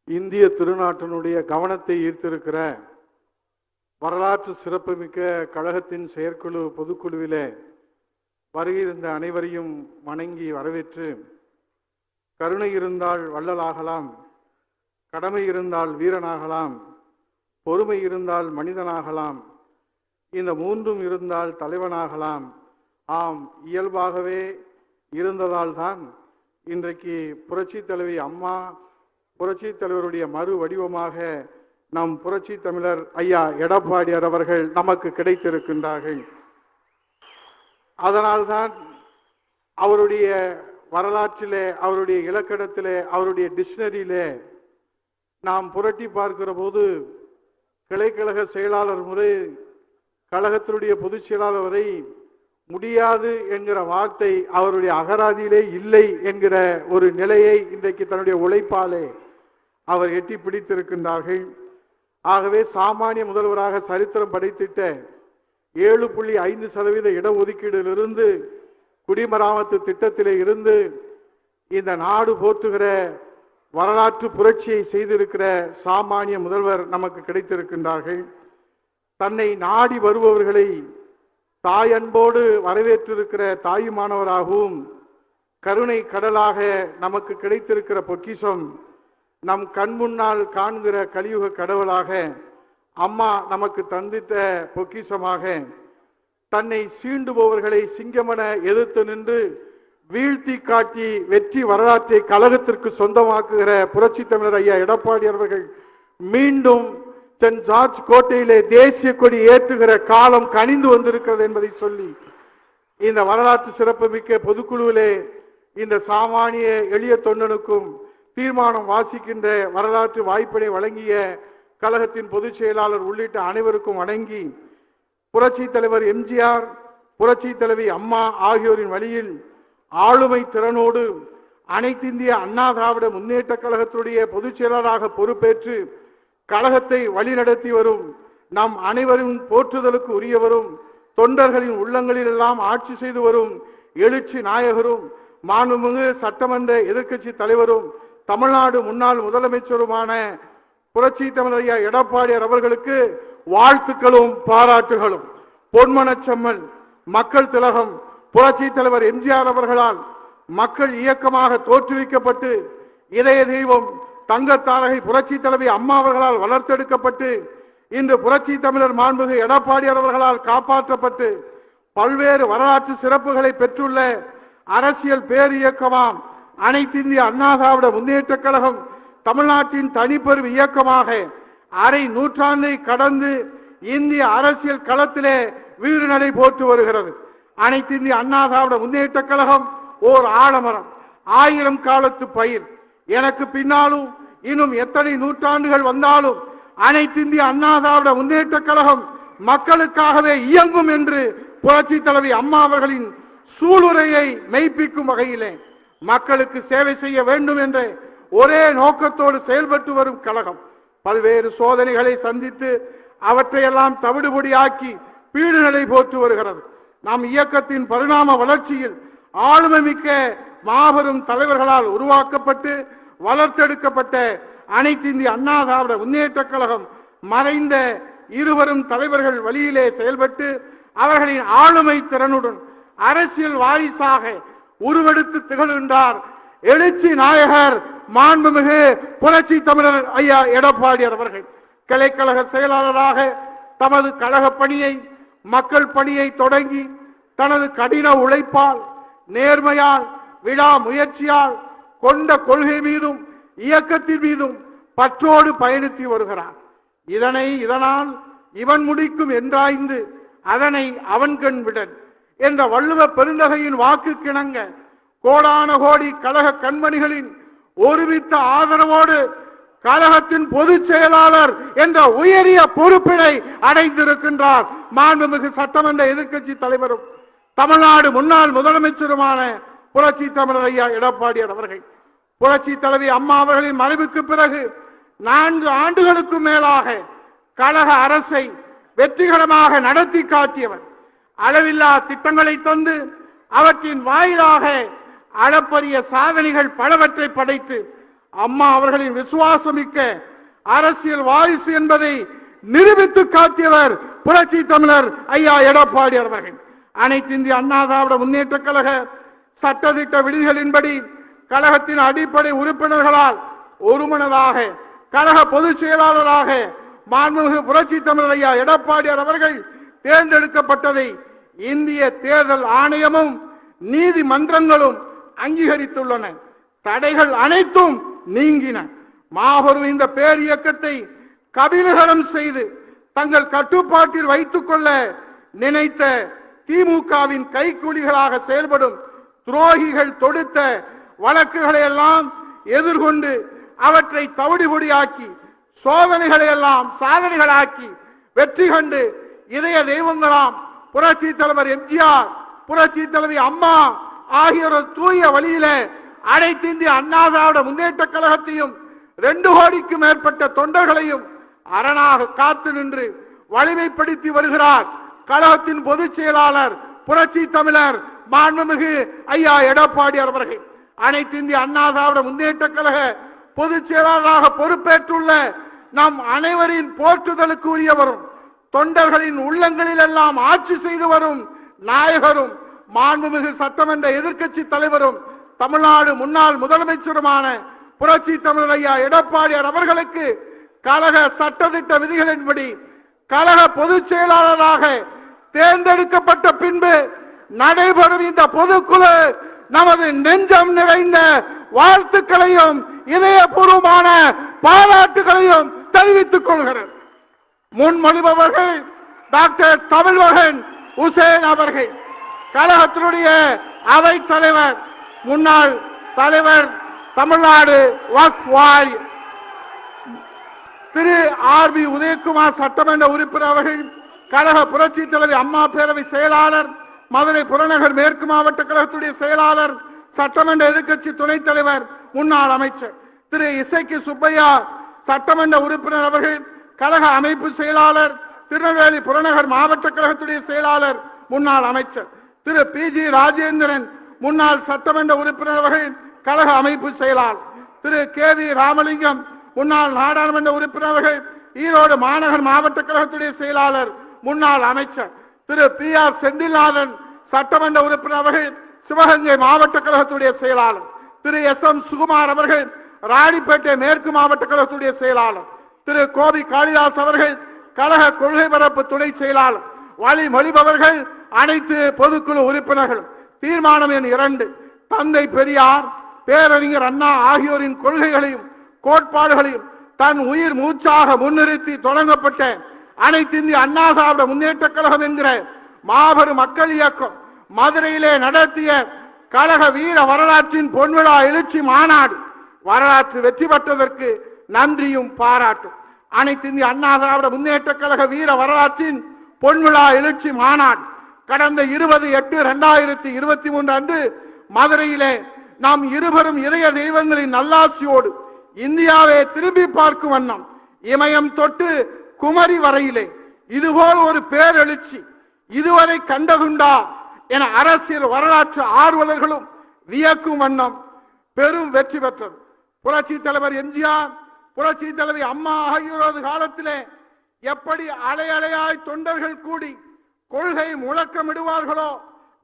இந்திய திருநாட்டினுடைய கவனத்தை ஈர்த்திருக்கிற வரலாற்று சிறப்புமிக்க கழகத்தின் செயற்குழு பொதுக்குழுவிலே வருகை தந்த அனைவரையும் வணங்கி வரவேற்று, கருணை இருந்தால் வள்ளலாகலாம், கடமை இருந்தால் வீரனாகலாம், பொறுமை இருந்தால் மனிதனாகலாம், இந்த மூன்றும் இருந்தால் தலைவனாகலாம். ஆம், இயல்பாகவே இருந்ததால் தான் இன்றைக்கு புரட்சி தலைவி அம்மா புரட்சி தலைவருடைய மறு வடிவமாக நம் புரட்சி தமிழர் ஐயா எடப்பாடியார் அவர்கள் நமக்கு கிடைத்திருக்கின்றார்கள். அதனால்தான் அவருடைய வரலாற்றிலே, அவருடைய இலக்கணத்திலே, அவருடைய டிக்ஷனரியிலே நாம் புரட்டி பார்க்கிற போது கிளைக்கழக செயலாளர் முறை கழகத்தினுடைய பொதுச் செயலாளர் வரை முடியாது என்கிற வார்த்தை அவருடைய அகராதியிலே இல்லை என்கிற ஒரு நிலையை இன்றைக்கு தன்னுடைய உழைப்பாலே அவர் எட்டி பிடித்திருக்கின்றார்கள். ஆகவே சாமானிய முதல்வராக சரித்திரம் படைத்திட்ட 7.5% இடஒதுக்கீடிலிருந்து குடிமராமத்து திட்டத்திலே இருந்து இந்த நாடு போற்றுகிற வரலாற்று புரட்சியை செய்திருக்கிற சாமானிய முதல்வர் நமக்கு கிடைத்திருக்கின்றார்கள். தன்னை நாடி வருபவர்களை தாயன்போடு வரவேற்றிருக்கிற தாயுமானவராகவும் கருணை கடலாக நமக்கு கிடைத்திருக்கிற பொக்கிஷம், நம் கண் முன்னால் காண்கிற கலியுக கடவுளாக அம்மா நமக்கு தந்தித்த பொக்கிஷமாக, தன்னை சீண்டுபவர்களை சிங்கமென எதிர்த்து நின்று வீழ்த்தி காட்டி வெற்றி வரலாற்றை கழகத்திற்கு சொந்தமாக்குகிற புரட்சி தமிழர் ஐயா எடப்பாடி அவர்கள் மீண்டும் சென்ட் ஜார்ஜ் கோட்டையிலே தேசிய கொடி ஏற்றுகிற காலம் கனிந்து வந்திருக்கிறது என்பதை சொல்லி, இந்த வரலாற்று சிறப்புமிக்க பொதுக்குழுவிலே இந்த சாமானிய எளிய தொண்டனுக்கும் தீர்மானம் வாசிக்கின்ற வரலாற்று வாய்ப்பினை வழங்கிய கழகத்தின் பொதுச் செயலாளர் உள்ளிட்ட அனைவருக்கும் வணங்கி, புரட்சி தலைவர் எம்ஜிஆர், புரட்சி தலைவி அம்மா ஆகியோரின் வழியில் ஆளுமை திறனோடு அனைத்து இந்திய அண்ணா திராவிட முன்னேற்ற கழகத்துடைய பொதுச் செயலாளராக பொறுப்பேற்று கழகத்தை வழிநடத்தி வரும் நம் அனைவரும் போற்றுதலுக்கு உரியவரும், தொண்டர்களின் உள்ளங்களில் எல்லாம் ஆட்சி செய்து வரும் எழுச்சி நாயகரும், மாண்புமிகு சட்டமன்ற எதிர்க்கட்சி தலைவரும், தமிழ்நாடு முன்னாள் முதலமைச்சருமான புரட்சி தமிழர் ஐயா எடப்பாடியார் அவர்களுக்கு வாழ்த்துக்களும் பாராட்டுகளும். பொன்மனச்செம்மல் மக்கள் திலகம் புரட்சி தலைவர் எம்ஜிஆர் அவர்களால் மக்கள் இயக்கமாக தோற்றுவிக்கப்பட்டு, இதய தெய்வம் தங்கத்தாரகை புரட்சி தலைவி அம்மா அவர்களால் வளர்த்தெடுக்கப்பட்டு, இன்று புரட்சி தமிழர் மாண்புமிகு எடப்பாடியார் அவர்களால் காப்பாற்றப்பட்டு, பல்வேறு வரலாற்று சிறப்புகளை பெற்றுள்ள அரசியல் பேர் இயக்கமாம் அனைத்து இந்திய அண்ணா திராவிட முன்னேற்ற கழகம் தமிழ்நாட்டின் தனிப்பெரும் இயக்கமாக அரை நூற்றாண்டை கடந்து இந்திய அரசியல் களத்திலே வீறுநடை போட்டு வருகிறது. அனைத்து இந்திய அண்ணா திராவிட முன்னேற்ற கழகம் ஓர் ஆலமரம், 1000 காலத்து பயிர். எனக்கு பின்னாலும் இன்னும் எத்தனை நூற்றாண்டுகள் வந்தாலும் அனைத்து இந்திய அண்ணா திராவிட முன்னேற்ற கழகம் மக்களுக்காகவே இயங்கும் என்று புரட்சி தலைவி அம்மா அவர்களின் சூளுரையை மெய்ப்பிக்கும் வகையிலே மக்களுக்கு சேவை செய்ய வேண்டும் என்ற ஒரே நோக்கத்தோடு செயல்பட்டு வரும் கழகம் பல்வேறு சோதனைகளை சந்தித்து அவற்றையெல்லாம் தவிடுபொடியாக்கி பீடுநிலை போட்டு வருகிறது. நம் இயக்கத்தின் பரிணாம வளர்ச்சியில் ஆளுமை மிக்க மாபெரும் தலைவர்களால் உருவாக்கப்பட்டு வளர்த்தெடுக்கப்பட்ட அனைத்து இந்திய அண்ணா திராவிட முன்னேற்ற கழகம் மறைந்த இருவரும் தலைவர்கள் வழியிலே செயல்பட்டு அவர்களின் ஆளுமை திறனுடன் அரசியல் வாரிசாக உருவெடுத்து திகழ்கின்றார் எழுச்சி நாயகர் மாண்புமிகு புரட்சி தமிழர் ஐயா எடப்பாடியார் அவர்கள். கிளைக்கழக செயலாளராக தமது கழக பணியை, மக்கள் பணியை தொடங்கி தனது கடின உழைப்பால், நேர்மையால், விடா முயற்சியால், கொண்ட கொள்கை மீதும் இயக்கத்தின் மீதும் பற்றோடு பயணித்து வருகிறார். இதனால் இவன் முடிக்கும் என்றாய்ந்து அதனை அவன் கண் விடன் என்ற வள்ளுவ பெருந்தகையின் வாக்கு கிணங்க கோடான கோடி கழக கண்மணிகளின் ஒருமித்த ஆதரவோடு கழகத்தின் பொதுச் செயலாளர் என்ற உயரிய பொறுப்பினை அடைந்திருக்கின்றார் மாண்புமிகு சட்டமன்ற எதிர்க்கட்சி தலைவரும் தமிழ்நாடு முன்னாள் முதலமைச்சருமான புரட்சி தமிழர் ஐயா எடப்பாடியார் அவர்கள். புரட்சி தலைவி அம்மா அவர்களின் மறைவுக்கு பிறகு 4 ஆண்டுகளுக்கும் மேலாக கழக அரசை வெற்றிகரமாக நடத்தி காட்டியவர். அளவில்லா திட்டங்களை தந்து அவற்றின் வாயிலாக அளப்பரிய சாதனைகள் பலவற்றை படைத்து அம்மா அவர்களின் விசுவாசமிக்க அரசியல் வாரிசு என்பதை நிரூபித்து காட்டியவர் புரட்சி தமிழர் ஐயா எடப்பாடி அவர்கள். அனைத்து இந்திய அண்ணா திராவிட முன்னேற்ற கழக சட்டத்திட்ட விதிகளின்படி கழகத்தின் அடிப்படை உறுப்பினர்களால் ஒருமனதாக கழக பொதுச் செயலாளராக மாண்புமிகு புரட்சி தமிழர் ஐயா எடப்பாடி அவர்கள் தேர்ந்தெடுக்கப்பட்டதை இந்திய தேர்தல் ஆணையமும் நீதிமன்றங்களும் அங்கீகரித்துள்ளன. தடைகள் அனைத்தும் நீங்கின. மாபெரும் இந்த பேர் இயக்கத்தை கபிலகரம் செய்து தங்கள் கட்டுப்பாட்டில் வைத்துக் கொள்ள நினைத்த திமுகவின் கைக்கூலிகளாக செயல்படும் துரோகிகள் தொடுத்த வழக்குகளை எல்லாம் எதிர்கொண்டு அவற்றை தவிடுபொடியாக்கி சோதனைகளை எல்லாம் சாதனைகளாக்கி வெற்றி கண்டு இதய தெய்வங்களாம் புரட்சி தலைவர் எம்ஜிஆர், புரட்சி தலைவி அம்மா ஆகியோர் தூய வழியில அனைத்து இந்திய அண்ணா திராவிட முன்னேற்ற கழகத்தையும் 2 கோடிக்கும் மேற்பட்ட தொண்டர்களையும் அரணாக காத்து நின்று வலிமைப்படுத்தி வருகிறார் கழகத்தின் பொதுச் செயலாளர் புரட்சி தமிழர் மாண்புமிகு ஐயா எடப்பாடி அவர்கள். அனைத்து இந்திய அண்ணா திராவிட முன்னேற்ற கழக பொதுச் செயலாளராக பொறுப்பேற்றுள்ள நம் அனைவரின் போற்றுதலுக்கு உரியவரும் தொண்டர்களின் உள்ளங்களில் எல்லாம் ஆட்சி செய்து வரும் நாயகரும் மாண்புமிகு சட்டமன்ற எதிர்க்கட்சி தலைவரும் தமிழ்நாடு முன்னாள் முதலமைச்சருமான புரட்சி தமிழர் ஐயா எடப்பாடி அவர்களுக்கு கழக சட்டத்திட்ட விதிகளின்படி கழக பொதுச் செயலாளராக தேர்ந்தெடுக்கப்பட்ட பின்பு நடைபெறும் இந்த பொதுக்குழு நமது நெஞ்சம் நிறைந்த வாழ்த்துக்களையும் இதயபூர்வமான பாராட்டுகளையும் தெரிவித்துக் கொள்கிறார். முன்மொழிபவர்கள் டாக்டர் தமிழ்மகன் உசேன் அவர்கள், கழகத்தினுடைய அவை தலைவர் முன்னாள் தலைவர் தமிழ்நாடு வக்ஃப் வாரிய திரு ஆர்.பி. உதயகுமார் சட்டமன்ற உறுப்பினர் அவர்கள், கழக புரட்சி தலைவி அம்மா பேரவை செயலாளர், மதுரை புறநகர் மேற்கு மாவட்ட கழகத்துடைய செயலாளர், சட்டமன்ற எதிர்க்கட்சி துணைத் தலைவர், முன்னாள் அமைச்சர் திரு இசைக்கு சுப்பையா சட்டமன்ற உறுப்பினர் அவர்கள், கழக அமைப்பு செயலாளர், திருநெல்வேலி புறநகர் மாவட்ட கழகத்துடைய செயலாளர், முன்னாள் அமைச்சர் திரு பி.ஜி. ராஜேந்திரன் முன்னாள் சட்டமன்ற உறுப்பினர் அவர்கள், கழக அமைப்பு செயலாளர் திரு கே.வி. ராமலிங்கம் முன்னாள் நாடாளுமன்ற உறுப்பினர் அவர்கள், ஈரோடு மாநகர் மாவட்ட கழகத்துடைய செயலாளர், முன்னாள் அமைச்சர் திரு பி.ஆர். செந்தில்நாதன் சட்டமன்ற உறுப்பினர் அவர்கள், சிவகங்கை மாவட்ட கழகத்துடைய செயலாளர் திரு எஸ்.எம். சுகுமார் அவர்கள், ராணிப்பேட்டை மேற்கு மாவட்ட கழகத்துடைய செயலாளர் திரு கோபி காளிதாஸ் அவர்கள், கழக கொள்கை பரப்பு துணை செயலாளர், வழிமொழிபவர்கள் அனைத்து பொதுக்குழு உறுப்பினர்கள். தீர்மானம் எண் 2, தந்தை பெரியார், பேரறிஞர் அண்ணா ஆகியோரின் கொள்கைகளையும் கோட்பாடுகளையும் தன் உயிர் மூச்சாக முன்னிறுத்தி தொடங்கப்பட்ட அனைத்து இந்திய அண்ணா திராவிட முன்னேற்ற கழகம் என்கிற மாபெரும் மக்கள் இயக்கம் மதுரையிலே நடத்திய கழக வீர வரலாற்றின் பொன்விழா எழுச்சி மாநாடு வரலாற்று வெற்றி பெற்றதற்கு நன்றியும் பாராட்டும். அனைத்து இந்திய அண்ணா திராவிட முன்னேற்ற கழக வீர வரலாற்றின் பொன்விழா எழுச்சி மாநாடு கடந்த 20/8/2023 அன்று மதுரையிலே நாம் இருவரும் இதய தெய்வங்களின் நல்லாட்சியோடு இந்தியாவை திரும்பி பார்க்கும் வண்ணம் இமயம் தொட்டு குமரி வரையிலே இதுபோல் ஒரு பேரெழுச்சி இதுவரை கண்டதுண்டா என அரசியல் வரலாற்று ஆர்வலர்களும் வியக்கும் வண்ணம் பெரும் வெற்றி பெற்றது. புரட்சி தலைவர் எம்ஜிஆர், புரட்சி தலைவி அம்மா ஆகியோரது காலத்திலே எப்படி அலை அலையாய் தொண்டர்கள் கூடி கொள்கை முழக்கமிடுவார்களோ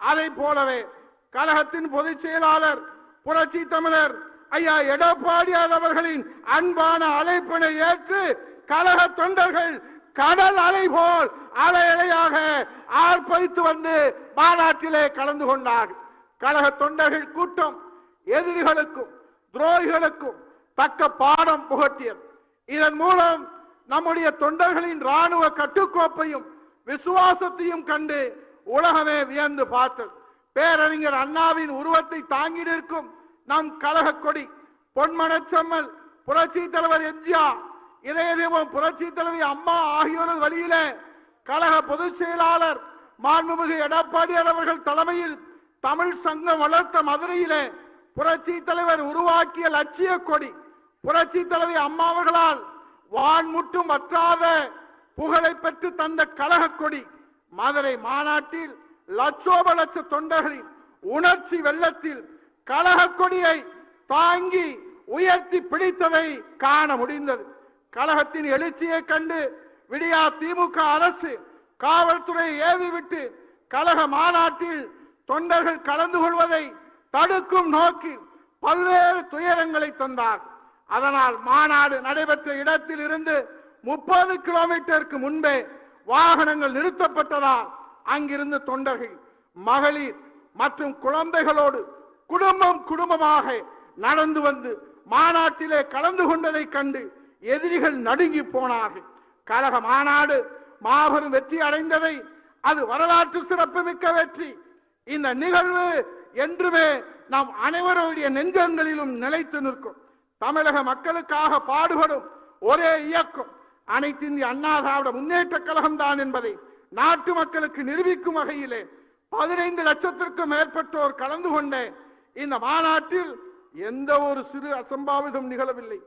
அதை போலவே கழகத்தின் பொதுச் செயலாளர் புரட்சி தமிழர் ஐயா எடப்பாடியார் அவர்களின் அன்பான அழைப்பினை ஏற்று கழக தொண்டர்கள் கடல் அலை போல் அலை அலையாக ஆர்ப்பரித்து வந்து மாநாட்டிலே கலந்து கொண்டார். கழக தொண்டர்கள் கூட்டம் எதிரிகளுக்கும் துரோகிகளுக்கும் தக்க பாடம் புகட்டியது. இதன் மூலம் நம்முடைய தொண்டர்களின் ராணுவ கட்டுக்கோப்பையும் விசுவாசத்தையும் கண்டு உலகமே வியந்து பார்த்தது. பேரறிஞர் அண்ணாவின் உருவத்தை தாங்கி நிற்கும் நம் கழக கொடி, பொன்மனச்செம்மல் புரட்சி தலைவர் எம்ஜிஆர், இதய தெய்வம் புரட்சி தலைவி அம்மா ஆகியோரது வழியிலே கழக பொதுச் செயலாளர் மாண்புமிகு எடப்பாடியார் அவர்கள் தலைமையில் தமிழ் சங்கம் வளர்த்த மதுரையிலே புரட்சி தலைவர் உருவாக்கிய லட்சிய கொடி, புரட்சி தலைவி அம்மா அவர்களால் வான்முட்டும் வற்றாத புகழை பெற்று தந்த கழக கொடி மதுரை மாநாட்டில் லட்சோப லட்ச தொண்டர்களின் உணர்ச்சி வெள்ளத்தில் கழக கொடியை தாங்கி உயர்த்தி பிடித்ததை காண முடிந்தது. கழகத்தின் எழுச்சியை கண்டு விடியா திமுக அரசு காவல்துறை ஏவி விட்டு கழக மாநாட்டில் தொண்டர்கள் கலந்து கொள்வதை தடுக்கும் நோக்கில் பல்வேறு துயரங்களை தந்தார். அதனால் மாநாடு நடைபெற்ற இடத்தில் இருந்து 30 கிலோமீட்டருக்கு முன்பே வாகனங்கள் நிறுத்தப்பட்டதால் அங்கிருந்து தொண்டர்கள் மகளிர் மற்றும் குழந்தைகளோடு குடும்பமாக நடந்து வந்து மாநாட்டிலே கலந்து கொண்டதை கண்டு எதிரிகள் நடுங்கி போனார்கள். கழக மாநாடு மாபெரும் வெற்றி அடைந்ததை அது வரலாற்று சிறப்புமிக்க வெற்றி. இந்த நிகழ்வு என்றுமே நம் அனைவருடைய நெஞ்சங்களிலும் நிலைத்து நிற்கும். தமிழக மக்களுக்காக பாடுபடும் ஒரே இயக்கம் அனைத்து இந்திய அண்ணா திராவிட முன்னேற்ற கழகம் தான் என்பதை நாட்டு மக்களுக்கு நிரூபிக்கும் வகையிலே 15 லட்சத்திற்கும் மேற்பட்டோர் கலந்து கொண்ட இந்த மாநாட்டில் எந்த ஒரு சிறு அசம்பாவிதம் நிகழவில்லை.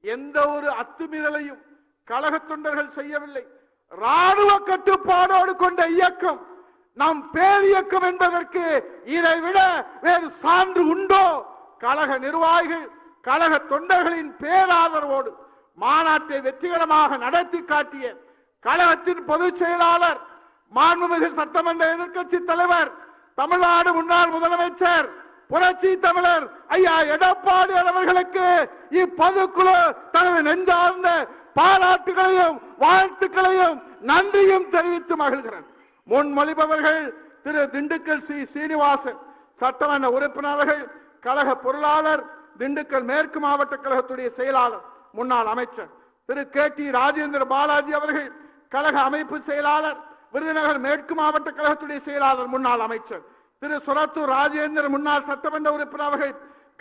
எந்த ஒரு அத்துமீறலையும் கழக தொண்டர்கள் செய்யவில்லை. ராணுவ கட்டுப்பாடோடு கொண்ட இயக்கம் நம் பேரியக்கம் என்பதற்கு இதை விட வேறு சான்று உண்டோ? கழக நிர்வாகிகள் கழக தொண்டர்களின் பேராதரவோடு மாநாட்டை வெற்றிகரமாக நடத்தி காட்டிய கழகத்தின் பொதுச் செயலாளர், மாண்புமிகு சட்டமன்ற எதிர்க்கட்சி தலைவர், தமிழ்நாடு முன்னாள் முதலமைச்சர், புரட்சி தமிழர் ஐயா எடப்பாடி அவர்களுக்கு இப்பொதுக்குழு தனது நெஞ்சார்ந்த பாராட்டுகளையும் வாழ்த்துக்களையும் நன்றியும் தெரிவித்து மகிழ்கிறது. முன்மொழிபவர்கள் திரு திண்டுக்கல் சி சீனிவாசன் சட்டமன்ற உறுப்பினர்கள், கழக பொருளாளர், திண்டுக்கல் மேற்கு மாவட்ட கழகத்துடைய செயலாளர், முன்னாள் அமைச்சர் திரு KT ராஜேந்திர பாலாஜி அவர்கள், கழக அமைப்பு செயலாளர், விருதுநகர் மேற்கு மாவட்ட கழகத்துடைய செயலாளர், முன்னாள் அமைச்சர் திரு சுரத்தூர் ராஜேந்திர முன்னாள் சட்டமன்ற உறுப்பினர் அவர்கள்,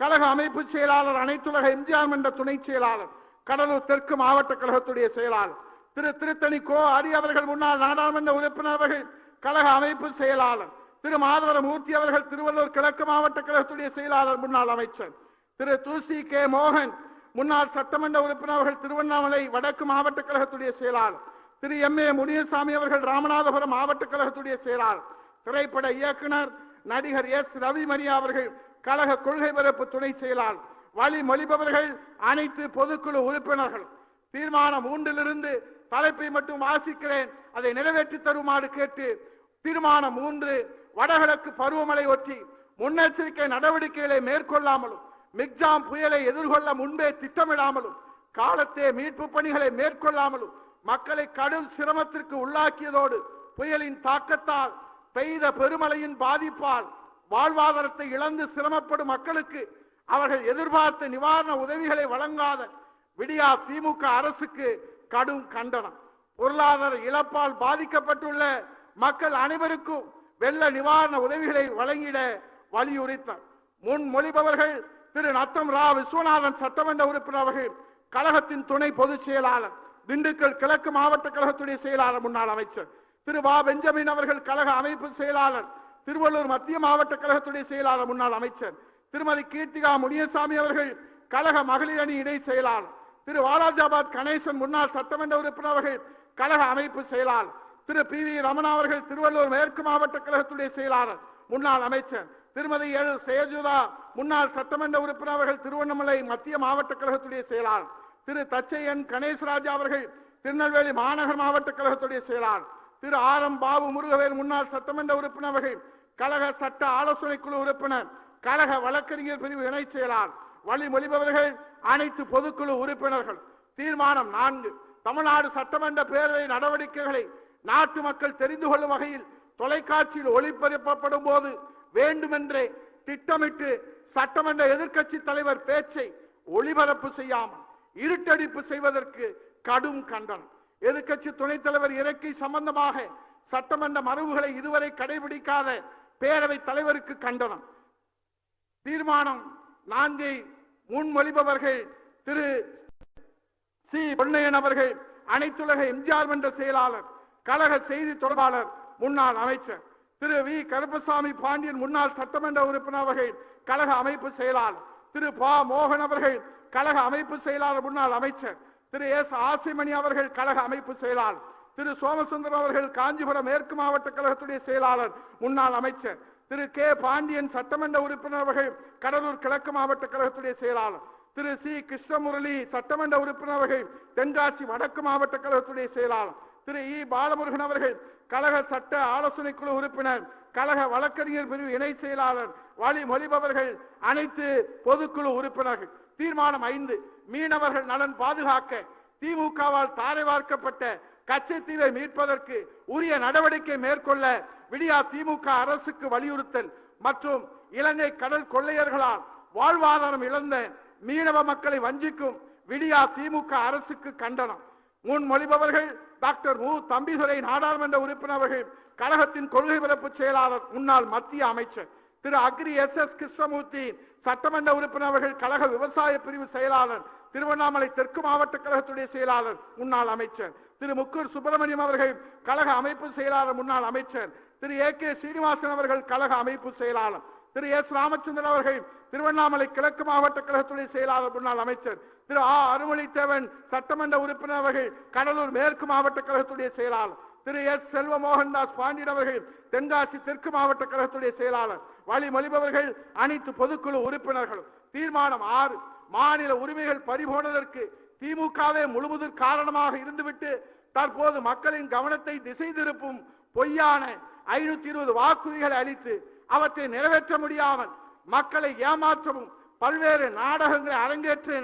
கழக அமைப்பு செயலாளர், அனைத்துலக எம்ஜிஆர் மன்ற துணை செயலாளர், கடலூர் தெற்கு மாவட்ட கழகத்துடைய செயலாளர் திரு திருத்தணி கோ ஹரி அவர்கள், முன்னாள் நாடாளுமன்ற உறுப்பினர் அவர்கள், கழக அமைப்பு செயலாளர் திரு மாதவர மூர்த்தி அவர்கள், திருவள்ளூர் கிழக்கு மாவட்ட கழகத்துடைய செயலாளர், முன்னாள் அமைச்சர் திரு தூசி கே மோகன், முன்னாள் சட்டமன்ற உறுப்பினர் அவர்கள், திருவண்ணாமலை வடக்கு மாவட்ட கழகத்துடைய செயலாளர் திரு MA முனியசாமி அவர்கள், ராமநாதபுரம் மாவட்ட கழகத்துடைய செயலாளர், திரைப்பட இயக்குனர் நடிகர் S ரவிமணியா அவர்கள், கழக கொள்கை பரப்பு துணை செயலாளர், வழிமொழிபவர்கள் அனைத்து பொதுக்குழு உறுப்பினர்கள். தீர்மானம் 3 தலைப்பை மட்டும் வாசிக்கிறேன், அதை நிறைவேற்றி தருமாறு கேட்டு, தீர்மானம் 3 வடகிழக்கு பருவமழை ஒட்டி முன்னெச்சரிக்கை நடவடிக்கைகளை மேற்கொள்ளாமலும், மிக்ஜாம் புயலை எதிர்கொள்ள முன்பே திட்டமிடாமலும், காலத்தே மீட்பு பணிகளை மேற்கொள்ளாமலும் மக்களை கடும் சிரமத்திற்கு உள்ளாக்கியதோடு, புயலின் தாக்கத்தால் பெய்த பெருமழையின் பாதிப்பால் வாழ்வாதாரத்தை இழந்து சிரமப்படும் மக்களுக்கு அவர்கள் எதிர்பார்த்த நிவாரண உதவிகளை வழங்காத விடியா திமுக அரசுக்கு கடும் கண்டனம். பொருளாதார இழப்பால் பாதிக்கப்பட்டுள்ள மக்கள் அனைவருக்கும் வெள்ள நிவாரண உதவிகளை வழங்கிட வலியுறுத்தார். முன்மொழிபவர்கள் திரு நத்தம் ரா விஸ்வநாதன் சட்டமன்ற உறுப்பினர் அவர்கள், கழகத்தின் துணை பொதுச் செயலாளர், திண்டுக்கல் கிழக்கு மாவட்ட கழகத்துடைய செயலாளர், முன்னாள் அமைச்சர் திரு பா பெஞ்சமின் அவர்கள், கழக அமைப்பு செயலாளர், திருவள்ளூர் மத்திய மாவட்ட கழகத்துடைய செயலாளர், முன்னாள் அமைச்சர் திருமதி கீர்த்திகா முனியசாமி அவர்கள், கழக மகளிர் அணி இணை செயலாளர் திரு வாலாஜாபாத் கணேசன், முன்னாள் சட்டமன்ற உறுப்பினர் அவர்கள், கழக அமைப்பு செயலாளர் திரு PV ரமணா அவர்கள், திருவள்ளூர் மேற்கு மாவட்ட கழகத்துடைய செயலாளர், முன்னாள் அமைச்சர் திருமதி எல் சேஜுதா, முன்னாள் சட்டமன்ற உறுப்பினர் அவர்கள், திருவண்ணாமலை மத்திய மாவட்ட கழகத்துடைய செயலாளர் திரு தச்சையன் கணேசராஜா அவர்கள், திருநெல்வேலி மாநகர் மாவட்ட கழகத்துடைய செயலாளர் திரு RM பாபு முருகவேல், முன்னாள் சட்டமன்ற உறுப்பினர் அவர்கள், கழக சட்ட ஆலோசனை குழு உறுப்பினர், கழக வழக்கறிஞர் பிரிவு இணை செயலாளர், வழிமொழிபவர்கள் அனைத்து பொதுக்குழு உறுப்பினர்கள். தீர்மானம் 4 தமிழ்நாடு சட்டமன்ற பேரவை நடவடிக்கைகளை நாட்டு மக்கள் தெரிந்து கொள்ளும் வகையில் தொலைக்காட்சியில் ஒளிபரப்பப்படும் போது வேண்டுமென்றே திட்டமிட்டு சட்டமன்ற எதிர்க்கட்சி தலைவர் பேச்சை ஒளிபரப்பு செய்யாமல் இருட்டடிப்பு செய்வதற்கு கடும் கண்டனம். எதிர்க்கட்சி துணைத் தலைவர் இறக்கை சம்பந்தமாக சட்டமன்ற மரபுகளை இதுவரை கடைபிடிக்காத பேரவை தலைவருக்கு கண்டனம். தீர்மானம் 4 முன்மொழிபவர்கள் திரு சி பொன்னையன் அவர்கள், அனைத்துலக எம்ஜிஆர் மன்ற செயலாளர், கழக செய்தி தொடர்பாளர், முன்னாள் அமைச்சர் திரு வி கருப்பசாமி பாண்டியன், முன்னாள் சட்டமன்ற உறுப்பினர் அவர்கள், கழக அமைப்பு செயலாளர் திரு பா மோகன் அவர்கள், கழக அமைப்பு செயலாளர், முன்னாள் அமைச்சர் திரு S ஆசிமணி அவர்கள், கழக அமைப்பு செயலாளர் திரு சோமசுந்தரம் அவர்கள், காஞ்சிபுரம் மேற்கு மாவட்ட கழகத்துடைய செயலாளர், முன்னாள் அமைச்சர் திரு K பாண்டியன், சட்டமன்ற உறுப்பினர் அவர்கள், கடலூர் கிழக்கு மாவட்ட கழகத்துடைய செயலாளர் திரு சி கிருஷ்ணமுரளி சட்டமன்ற உறுப்பினர் அவர்கள் தென்காசி வடக்கு மாவட்ட கழகத்துடைய செயலாளர். திரு இ பாலமுருகன் அவர்கள் கழக சட்ட ஆலோசனை குழு உறுப்பினர், கழக வழக்கறிஞர் பிரிவு இணை செயலாளர். வழிமொழிபவர்கள் அனைத்து பொதுக்குழு உறுப்பினர்கள். தீர்மானம் 5, மீனவர்கள் நலன் பாதுகாக்க திமுகவால் தாரை வார்க்கப்பட்ட கச்சத்தீவை மீட்பதற்கு உரிய நடவடிக்கை மேற்கொள்ள விடியா திமுக அரசுக்கு வலியுறுத்தல் மற்றும் இலங்கை கடல் கொள்ளையர்களால் வாழ்வாதாரம் இழந்த மீனவ மக்களை வஞ்சிக்கும் விடியா திமுக அரசுக்கு கண்டனம். முன்மொழிபவர்கள் டாக்டர் மு தம்பிதுரை நாடாளுமன்ற உறுப்பினர் அவர்கள், கழகத்தின் கொள்கை பரப்பு செயலாளர், முன்னாள் மத்திய அமைச்சர். திரு அக்ரி எஸ் கிருஷ்ணமூர்த்தி சட்டமன்ற உறுப்பினர் அவர்கள், கழக விவசாய பிரிவு செயலாளர், திருவண்ணாமலை தெற்கு மாவட்ட கழகத்துடைய செயலாளர், முன்னாள் அமைச்சர். திரு முக்கூர் சுப்பிரமணியம் அவர்கள் கழக அமைப்பு செயலாளர், முன்னாள் அமைச்சர். திரு ஏ.கே. சீனிவாசன் அவர்கள் கழக அமைப்பு செயலாளர். திரு எஸ். ராமச்சந்திரன் அவர்கள் திருவண்ணாமலை கிழக்கு மாவட்ட கழகத்துடைய செயலாளர், முன்னாள் அமைச்சர். திரு ஆ. அருள்மொழித்தேவன் சட்டமன்ற உறுப்பினர் அவர்கள் கடலூர் மேற்கு மாவட்ட கழகத்துடைய செயலாளர். திரு எஸ். செல்வ மோகன்தாஸ் பாண்டியன் அவர்கள் தென்காசி தெற்கு மாவட்ட கழகத்துடைய செயலாளர். வழிமொழிபவர்கள் அனைத்து பொதுக்குழு உறுப்பினர்களும். தீர்மானம் 6, மாநில உரிமைகள் பறிபோனதற்கு திமுகவே முழுவதும் காரணமாக இருந்துவிட்டு தற்போது மக்களின் கவனத்தை திசை திருப்பும் பொய்யான 520 வாக்குறுதிகளை அளித்து அவற்றை நிறைவேற்ற முடியாமல் மக்களை ஏமாற்றவும் பல்வேறு நாடகங்களை அரங்கேற்ற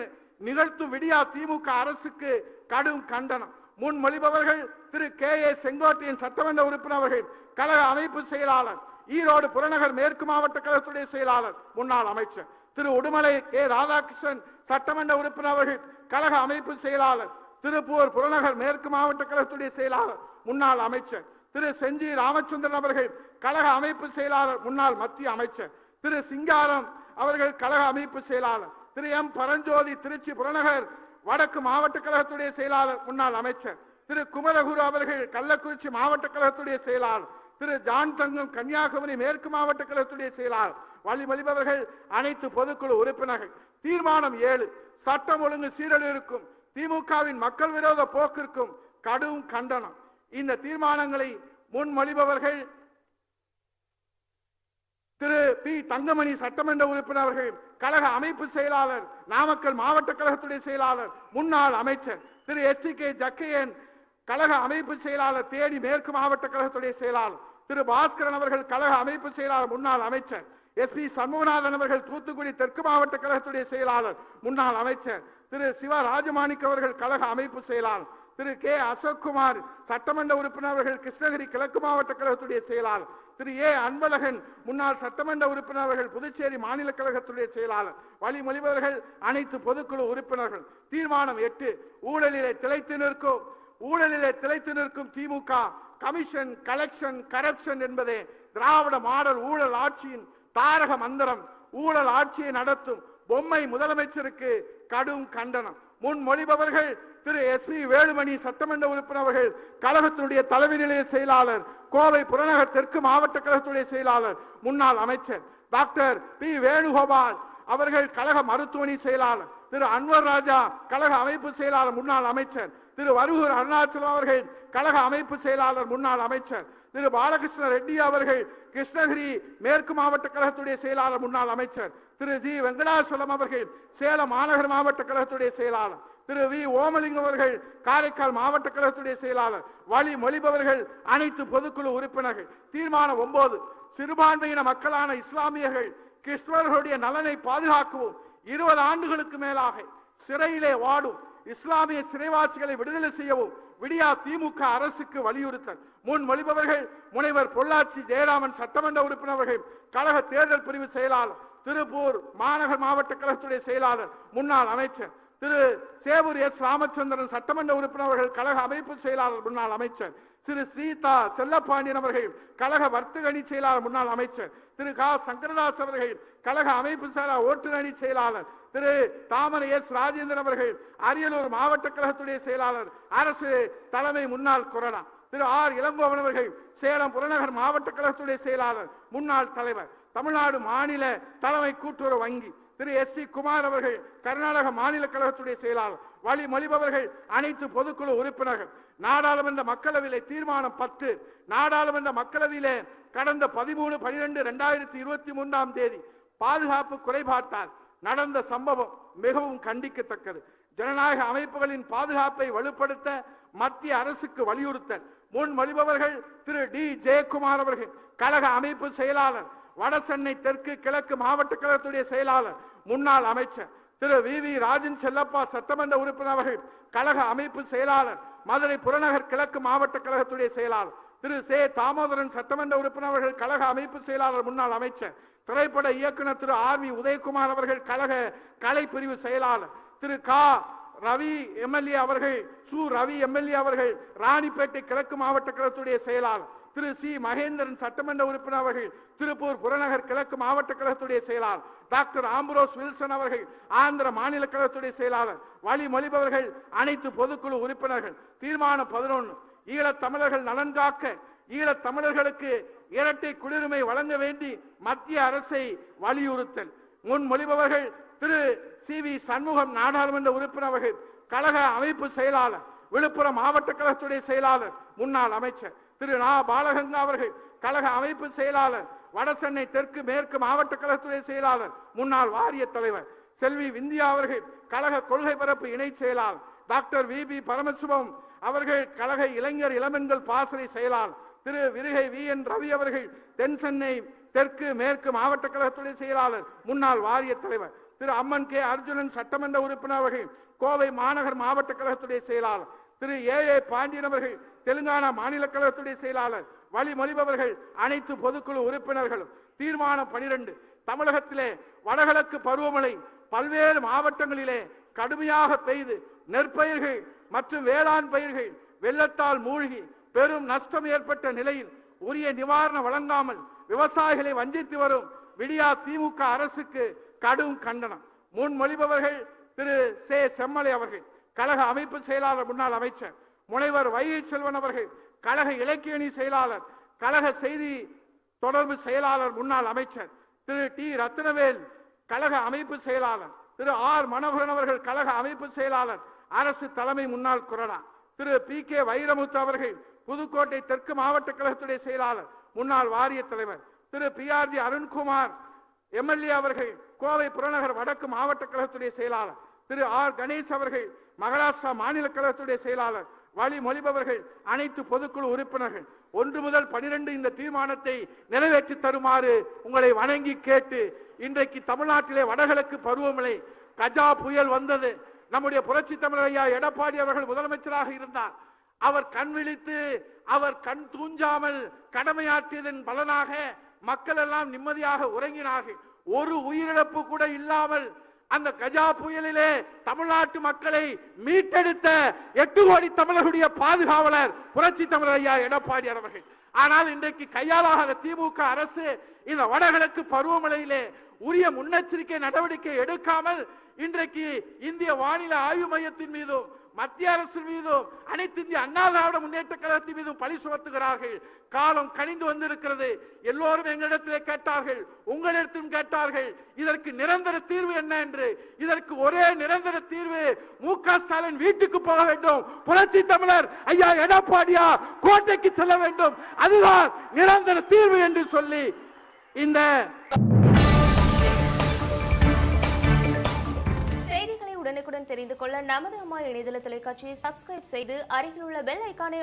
நிகழ்த்தும் விடியா திமுக அரசுக்கு கடும் கண்டனம். முன்மொழிபவர்கள் திரு கே.ஏ. செங்கோட்டையன் சட்டமன்ற உறுப்பினர் அவர்கள் கழக அமைப்பு செயலாளர், ஈரோடு புறநகர் மேற்கு மாவட்ட கழகத்துடைய செயலாளர், முன்னாள் அமைச்சர். திரு உடுமலை கே. ராதாகிருஷ்ணன் சட்டமன்ற உறுப்பினர் அவர்கள் கழக அமைப்பு செயலாளர், திருப்பூர் புறநகர் மேற்கு மாவட்ட கழகத்துடைய செயலாளர், முன்னாள் அமைச்சர். திரு செஞ்சி ராமச்சந்திரன் அவர்கள் கழக அமைப்பு செயலாளர், முன்னாள் மத்திய அமைச்சர். திரு சிங்காரம் அவர்கள் கழக அமைப்பு செயலாளர். திரு எம். பரஞ்சோதி திருச்சி புறநகர் வடக்கு மாவட்ட கழகத்துடைய செயலாளர், முன்னாள் அமைச்சர். திரு குமரகுரு அவர்கள் கள்ளக்குறிச்சி மாவட்ட கழகத்துடைய செயலாளர். திரு ஜான் தங்கம் கன்னியாகுமரி மேற்கு மாவட்ட கழகத்துடைய செயலாளர். வழிமொழிபவர்கள் அனைத்து பொதுக்குழு உறுப்பினர்கள். தீர்மானம் 7, சட்டம் ஒழுங்கு சீரழிவிற்கும் திமுகவின் மக்கள் விரோத போக்கிற்கும் கடும் கண்டனம். இந்த தீர்மானங்களை முன்மொழிபவர்கள் திரு பி. தங்கமணி சட்டமன்ற உறுப்பினர் அவர்கள் கழக அமைப்பு செயலாளர், நாமக்கல் மாவட்ட கழகத்துடைய செயலாளர், முன்னாள் அமைச்சர். திரு எஸ்.டி.கே. ஜக்கையன் கழக அமைப்பு செயலாளர், தேனி மேற்கு மாவட்ட கழகத்துடைய செயலாளர். திரு பாஸ்கரன் அவர்கள் கழக அமைப்பு செயலாளர், முன்னாள் அமைச்சர். எஸ்.பி. சண்முகநாதன் அவர்கள் தூத்துக்குடி தெற்கு மாவட்ட கழகத்துடைய செயலாளர், முன்னாள் அமைச்சர். திரு சிவ ராஜமாணிக் அவர்கள் கழக அமைப்பு செயலாளர். திரு கே. அசோக்குமார் சட்டமன்ற உறுப்பினர் அவர்கள் கிருஷ்ணகிரி கிழக்கு மாவட்ட கழகத்துடைய செயலாளர். திரு ஏ. அன்பழகன் முன்னாள் சட்டமன்ற உறுப்பினர் அவர்கள் புதுச்சேரி மாநில கழகத்துடைய செயலாளர். வழிமொழிபவர்கள் அனைத்து பொதுக்குழு உறுப்பினர்கள். தீர்மானம் 8, ஊழலிலே திளைத்து நிற்கும் திமுக கமிஷன், கலெக்ஷன், கரப்ஷன் என்பதே திராவிட மாடல் ஊழல் ஆட்சியின் தாரக மந்திரம். ஊழல் ஆட்சியை நடத்தும் பொம்மை முதலமைச்சருக்கு கடும் கண்டனம். முன்மொழிபவர்கள் திரு எஸ்.பி. வேலுமணி சட்டமன்ற உறுப்பினர் அவர்கள் கழகத்தினுடைய தலைமை நிலைய செயலாளர், கோவை புறநகர் தெற்கு மாவட்ட கழகத்துடைய செயலாளர், முன்னாள் அமைச்சர். Doctor B. வேணுகோபால் அவர்கள் கழக மருத்துவமனை செயலாளர். திரு அன்வர் ராஜா கழக அமைப்பு செயலாளர், முன்னாள் அமைச்சர். திரு வருகூர் அருணாச்சலம் அவர்கள் கழக அமைப்பு செயலாளர், முன்னாள் அமைச்சர். திரு பாலகிருஷ்ண ரெட்டி அவர்கள் கிருஷ்ணகிரி மேற்கு மாவட்ட கழகத்துடைய செயலாளர், முன்னாள் அமைச்சர். திரு ஜி. வெங்கடாசலம் அவர்கள் சேலம் மாநகர் மாவட்ட கழகத்துடைய செயலாளர். திரு வி. ஓமலிங்கம் அவர்கள் காரைக்கால் மாவட்ட கழகத்துடைய செயலாளர். வழிமொழிபவர்கள் அனைத்து பொதுக்குழு உறுப்பினர்கள். தீர்மானம் 9, சிறுபான்மையின மக்களான இஸ்லாமியர்கள் கிறிஸ்தவர்களுடைய நலனை பாதுகாக்கவும் 20 ஆண்டுகளுக்கு மேலாக சிறையிலே வாடும் இஸ்லாமிய சிறைவாசிகளை விடுதலை செய்யவும் விடியா திமுக அரசுக்கு வலியுறுத்தல். முன்மொழிபவர்கள் முனைவர் பொள்ளாச்சி ஜெயராமன் சட்டமன்ற உறுப்பினர்கள் கழக தேர்தல் பிரிவு செயலாளர், திருப்பூர் மாநகர் மாவட்ட கழகத்துடைய செயலாளர், முன்னாள் அமைச்சர். திரு சேவூர் எஸ். ராமச்சந்திரன் சட்டமன்ற உறுப்பினர்கள் கழக அமைப்பு செயலாளர், முன்னாள் அமைச்சர். திரு சீதா செல்லப்பாண்டியன் அவர்கள் கழக வர்த்தக அணி செயலாளர், முன்னாள் அமைச்சர். திரு கா. சங்கரதாஸ் அவர்கள் கழக அமைப்பு செயலாளர், ஓட்டுநர் அணி செயலாளர். திரு தாமரை எஸ். ராஜேந்திரன் அவர்கள் அரியலூர் மாவட்ட கழகத்துடைய செயலாளர், அரசு தலைமை முன்னாள் கொறடா. திரு ஆர். இளங்கோவன் அவர்கள் சேலம் புறநகர் மாவட்ட கழகத்துடைய செயலாளர், முன்னாள் தலைவர், தமிழ்நாடு மாநில தலைமை கூட்டுறவு வங்கி. திரு எஸ்.டி. குமார் அவர்கள் கர்நாடக மாநில கழகத்துடைய செயலாளர். வழிமொழிபவர்கள் அனைத்து பொதுக்குழு உறுப்பினர்கள். நாடாளுமன்ற மக்களவையிலே தீர்மானம் 10, நாடாளுமன்ற மக்களவையிலே கடந்த 13/12/2023 பாதுகாப்பு குறைபாட்டால் நடந்த சம்பவம் மிகவும் கண்டிக்கத்தக்கது. ஜனநாயக அமைப்புகளின் பாதுகாப்பை வலுப்படுத்த மத்திய அரசுக்கு வலியுறுத்தல். முன்மொழிபவர்கள் திரு டி ஜெயக்குமார் அவர்கள், கழக அமைப்பு செயலாளர், வடசென்னை தெற்கு கிழக்கு மாவட்ட கழகத்துடைய செயலாளர், முன்னாள் அமைச்சர் திரு வி ராஜன் செல்லப்பா சட்டமன்ற உறுப்பினர் அவர்கள், கழக அமைப்பு செயலாளர், மதுரை புறநகர் கிழக்கு மாவட்ட கழகத்துடைய செயலாளர் திரு சே தாமோதரன் சட்டமன்ற உறுப்பினர் அவர்கள், கழக அமைப்பு செயலாளர், முன்னாள் அமைச்சர், திரைப்பட இயக்குனர் திரு RV உதயகுமார் அவர்கள், கழக கலை பிரிவு செயலாளர், திரு கா ரவி எம்எல்ஏ அவர்கள், சு ரவி எம்எல்ஏ அவர்கள், ராணிப்பேட்டை கிழக்கு மாவட்ட கழகத்துடைய செயலாளர், திரு சி மகேந்திரன் சட்டமன்ற உறுப்பினர் அவர்கள், திருப்பூர் புறநகர் கிழக்கு மாவட்ட கழகத்துடைய செயலாளர், டாக்டர் ஆம்புரோஸ் வில்சன் அவர்கள், ஆந்திர மாநில கழகத்துடைய செயலாளர், வழிமொழிபவர்கள் அனைத்து பொதுக்குழு உறுப்பினர்கள். தீர்மானம் 11, ஈழத் தமிழர்கள் நலன் காக்க ஈழத் தமிழர்களுக்கு இரட்டை குடியுரிமை வழங்க வேண்டி மத்திய அரசை வலியுறுத்தல். முன்மொழிபவர்கள் திரு சி சண்முகம் நாடாளுமன்ற உறுப்பினர் அவர்கள், கழக அமைப்பு செயலாளர், விழுப்புரம் மாவட்ட கழகத்துடைய செயலாளர், முன்னாள் அமைச்சர் திரு நா பாலகங்கா அவர்கள், கழக அமைப்பு செயலாளர், வடசென்னை தெற்கு மேற்கு மாவட்ட கழகத்துடைய செயலாளர், முன்னாள் வாரிய தலைவர் செல்வி விந்தியா அவர்கள், கழக கொள்கை பரப்பு இணை செயலாளர், டாக்டர் வி பரமசிவம் அவர்கள், கழக இளைஞர் இளமென்கள் பாசறை செயலாளர், திரு விருகை VN ரவி அவர்கள், தென் சென்னை தெற்கு மேற்கு மாவட்ட கழகத்துடைய செயலாளர், முன்னாள் வாரிய தலைவர் திரு அம்மன் கே அர்ஜுனன் சட்டமன்ற உறுப்பினர் அவர்கள், கோவை மாநகர் மாவட்ட கழகத்துடைய செயலாளர், திரு ஏ பாண்டியன் அவர்கள், தெலுங்கானா மாநில கழகத்துடைய செயலாளர், வழிமொழிபவர்கள் அனைத்து பொதுக்குழு உறுப்பினர்களும். தீர்மானம் 12, தமிழகத்திலே வடகிழக்கு பருவமழை பல்வேறு மாவட்டங்களிலே கடுமையாக பெய்து நெற்பயிர்கள் மற்றும் வேளாண் பயிர்கள் வெள்ளத்தால் மூழ்கி பெரும் நஷ்டம் ஏற்பட்ட நிலையில் உரிய நிவாரணம் வழங்காமல் விவசாயிகளை வஞ்சித்து வரும் விடியா திமுக அரசுக்கு கடும் கண்டனம். முன்மொழிபவர்கள் திரு சே செம்மலை அவர்கள், கழக அமைப்பு செயலாளர், முன்னாள் அமைச்சர், முனைவர் வைகை செல்வன் அவர்கள், கழக இலக்கியணி செயலாளர், கழக செய்தி தொடர்பு செயலாளர், முன்னாள் அமைச்சர் திரு டி ரத்னவேல், கழக அமைப்பு செயலாளர், திரு ஆர் மனோகரன் அவர்கள், கழக அமைப்பு செயலாளர், அரசு தலைமை முன்னாள் கொறடா, திரு PK வைரமுத்து அவர்கள், புதுக்கோட்டை தெற்கு மாவட்ட கழகத்துடைய செயலாளர், முன்னாள் வாரிய தலைவர், திரு PRG அருண்குமார் எம்எல்ஏ அவர்கள், கோவை புறநகர் வடக்கு மாவட்ட கழகத்துடைய செயலாளர், திரு R கணேஷ் அவர்கள், மகாராஷ்டிரா மாநில கழகத்துடைய செயலாளர், வழிமொழிபவர்கள் அனைத்து பொதுக்குழு உறுப்பினர்கள். 1 முதல் 12 இந்த தீர்மானத்தை நிறைவேற்றி தருமாறு உங்களை வணங்கி கேட்டு, இன்றைக்கு தமிழ்நாட்டிலே வடகிழக்கு பருவமழை கஜா புயல் வந்தது. நம்முடைய புரட்சி தமிழர் ஐயா எடப்பாடி அவர்கள் முதலமைச்சராக இருந்தார். அவர் கண் விழித்து அவர் கண் தூஞ்சாமல் கடமையாற்றியதன் பலனாக மக்கள் எல்லாம் நிம்மதியாக உறங்கினார்கள். ஒரு உயிரிழப்பு கூட இல்லாமல் அந்த கஜா புயலிலே தமிழ்நாட்டு மக்களை மீட்டெடுத்த 8 கோடி தமிழர்களுடைய பாதுகாவலர் புரட்சி தமிழர் ஐயா எடப்பாடி அவர்கள். ஆனால் இன்றைக்கு கையாளாத திமுக அரசு இந்த வடகிழக்கு பருவமழையிலே உரிய முன்னெச்சரிக்கை நடவடிக்கை எடுக்காமல் இன்றைக்கு இந்திய வானிலை ஆய்வு மையத்தின் மீதும் மத்திய அரசு மீதும் அனைத்து இந்திய அண்ணா திராவிட முன்னேற்ற கழகத்தின் மீதும் பழி சுமத்துகிறார்கள். காலம் கனிந்து வந்திருக்கிறது. எல்லோரும் எங்களிடத்திலே கேட்டார்கள், உங்களிடத்திலும் கேட்டார்கள், இதற்கு நிரந்தர தீர்வு என்ன என்று. இதற்கு ஒரே நிரந்தர தீர்வு மு.க. ஸ்டாலின் வீட்டுக்கு போக வேண்டும், புரட்சி தமிழர் ஐயா எடப்பாடியா கோட்டைக்கு செல்ல வேண்டும், அதுதான் நிரந்தர தீர்வு என்று சொல்லி இந்த உடனுக்குடன் தெரிந்து கொள்ள நமது அம்மா இணையதள தொலைக்காட்சியை சப்ஸ்கிரைப் செய்து அருகில் உள்ள பெல் ஐகானை